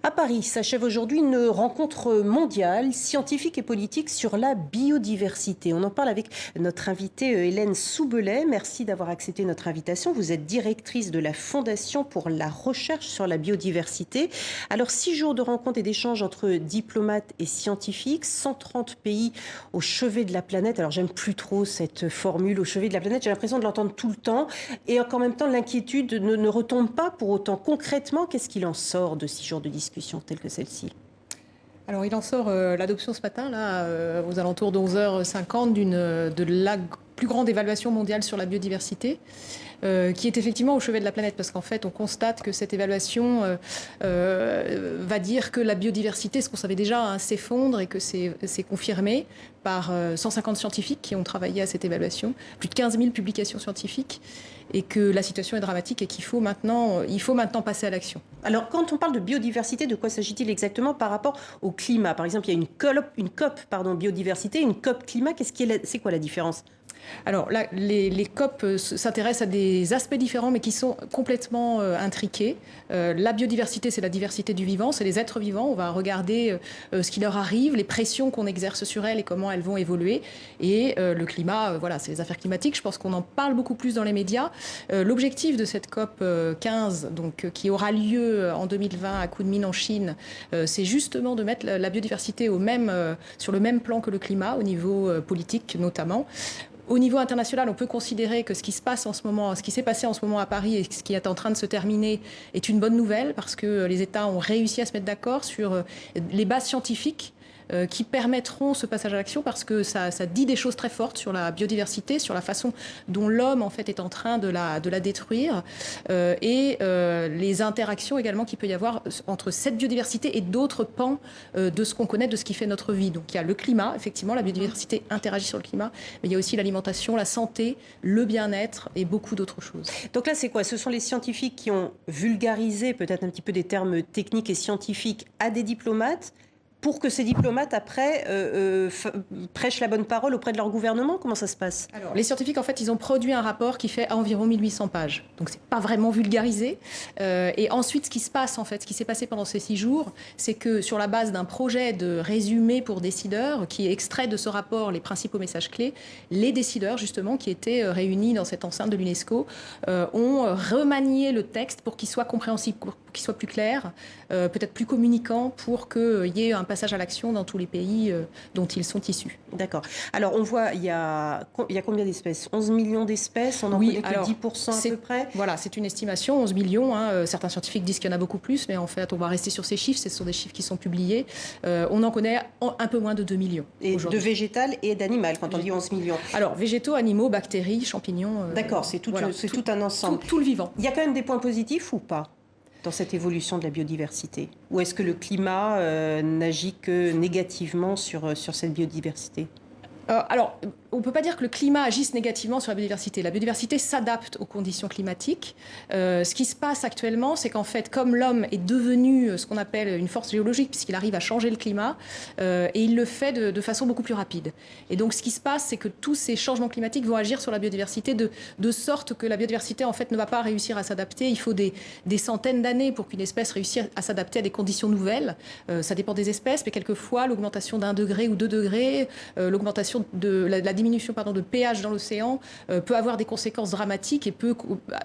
À Paris s'achève aujourd'hui une rencontre mondiale, scientifique et politique sur la biodiversité. On en parle avec notre invitée Hélène Soubelet. Merci d'avoir accepté notre invitation. Vous êtes directrice de la Fondation pour la recherche sur la biodiversité. Alors, 6 jours de rencontres et d'échanges entre diplomates et scientifiques, 130 pays au chevet de la planète. Alors, j'aime plus trop cette formule au chevet de la planète. J'ai l'impression de l'entendre tout le temps. Et en même temps, l'inquiétude ne retombe pas pour autant. Concrètement, qu'est-ce qu'il en sort de 6 jours de discussion telle que celle-ci? Alors, il en sort l'adoption ce matin, là, aux alentours de 11h50, de la plus grande évaluation mondiale sur la biodiversité, qui est effectivement au chevet de la planète, parce qu'en fait, on constate que cette évaluation va dire que la biodiversité, ce qu'on savait déjà, hein, s'effondre et que c'est confirmé par 150 scientifiques qui ont travaillé à cette évaluation, plus de 15 000 publications scientifiques, et que la situation est dramatique et qu'il faut maintenant passer à l'action. Alors, quand on parle de biodiversité, de quoi s'agit-il exactement par rapport au climat? Par exemple, il y a une COP biodiversité, une COP climat. C'est quoi la différence? Alors là, les COP s'intéressent à des aspects différents, mais qui sont complètement intriqués. La biodiversité, c'est la diversité du vivant, c'est les êtres vivants. On va regarder ce qui leur arrive, les pressions qu'on exerce sur elles et comment elles vont évoluer. Et le climat, voilà, c'est les affaires climatiques. Je pense qu'on en parle beaucoup plus dans les médias. L'objectif de cette COP 15, donc, qui aura lieu en 2020 à Kunming en Chine, c'est justement de mettre la biodiversité sur le même plan que le climat, au niveau politique notamment. Au niveau international, on peut considérer que ce qui s'est passé en ce moment à Paris et ce qui est en train de se terminer est une bonne nouvelle, parce que les États ont réussi à se mettre d'accord sur les bases scientifiques qui permettront ce passage à l'action, parce que ça dit des choses très fortes sur la biodiversité, sur la façon dont l'homme en fait est en train de la détruire, et les interactions également qu'il peut y avoir entre cette biodiversité et d'autres pans de ce qu'on connaît, de ce qui fait notre vie. Donc il y a le climat, effectivement, la biodiversité interagit sur le climat, mais il y a aussi l'alimentation, la santé, le bien-être et beaucoup d'autres choses. Donc là, c'est quoi? Ce sont les scientifiques qui ont vulgarisé peut-être un petit peu des termes techniques et scientifiques à des diplomates, pour que ces diplomates, après, prêchent la bonne parole auprès de leur gouvernement? Comment ça se passe? Alors, les scientifiques, en fait, ils ont produit un rapport qui fait environ 1800 pages. Donc, c'est pas vraiment vulgarisé. Et ensuite, ce qui se passe, en fait, ce qui s'est passé pendant ces 6 jours, c'est que sur la base d'un projet de résumé pour décideurs, qui extrait de ce rapport les principaux messages clés, les décideurs, justement, qui étaient réunis dans cette enceinte de l'UNESCO, ont remanié le texte pour qu'il soit compréhensible, pour qu'il soit plus clair, peut-être plus communicant, pour qu'il y ait un passage à l'action dans tous les pays dont ils sont issus. D'accord. Alors, on voit, il y a combien d'espèces? 11 millions d'espèces, on en connaît que 10% à peu près? Voilà, c'est une estimation, 11 millions. Hein. Certains scientifiques disent qu'il y en a beaucoup plus, mais en fait, on va rester sur ces chiffres. Ce sont des chiffres qui sont publiés. On en connaît un peu moins de 2 millions. Et de végétal et d'animal, quand on dit 11 millions? Alors, végétaux, animaux, bactéries, champignons... D'accord, c'est tout un ensemble. Tout le vivant. Il y a quand même des points positifs ou pas dans cette évolution de la biodiversité? Ou est-ce que le climat n'agit que négativement sur cette biodiversité? Alors, on ne peut pas dire que le climat agisse négativement sur la biodiversité. La biodiversité s'adapte aux conditions climatiques. Ce qui se passe actuellement, c'est qu'en fait, comme l'homme est devenu ce qu'on appelle une force géologique, puisqu'il arrive à changer le climat, et il le fait de façon beaucoup plus rapide. Et donc, ce qui se passe, c'est que tous ces changements climatiques vont agir sur la biodiversité de sorte que la biodiversité, en fait, ne va pas réussir à s'adapter. Il faut des centaines d'années pour qu'une espèce réussisse à s'adapter à des conditions nouvelles. Ça dépend des espèces, mais quelquefois, l'augmentation d'1 degré ou 2 degrés, l'augmentation de la diminution de pH dans l'océan peut avoir des conséquences dramatiques et peut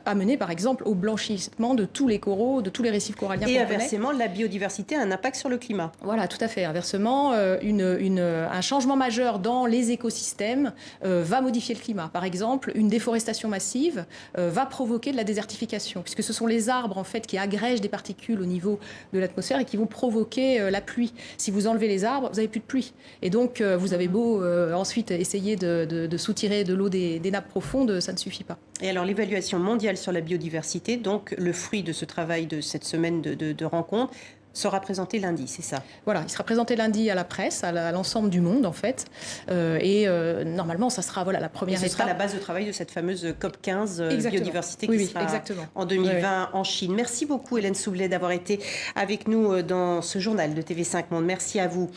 amener par exemple au blanchissement de tous les coraux, de tous les récifs coralliens. Et inversement, la biodiversité a un impact sur le climat. Voilà, tout à fait. Inversement, un changement majeur dans les écosystèmes va modifier le climat. Par exemple, une déforestation massive va provoquer de la désertification, puisque ce sont les arbres en fait qui agrègent des particules au niveau de l'atmosphère et qui vont provoquer la pluie. Si vous enlevez les arbres, vous n'avez plus de pluie. Et donc, vous avez beau ensuite essayer de soutirer de l'eau des nappes profondes, ça ne suffit pas. Et alors l'évaluation mondiale sur la biodiversité, donc le fruit de ce travail de cette semaine de rencontres, sera présenté lundi, c'est ça? Voilà, il sera présenté lundi à la presse, à l'ensemble du monde en fait. Normalement, ça sera la première étape. Ce sera la base de travail de cette fameuse COP 15 biodiversité qui sera exactement. En 2020 en Chine. Merci beaucoup Hélène Soubelet d'avoir été avec nous dans ce journal de TV5 Monde. Merci à vous.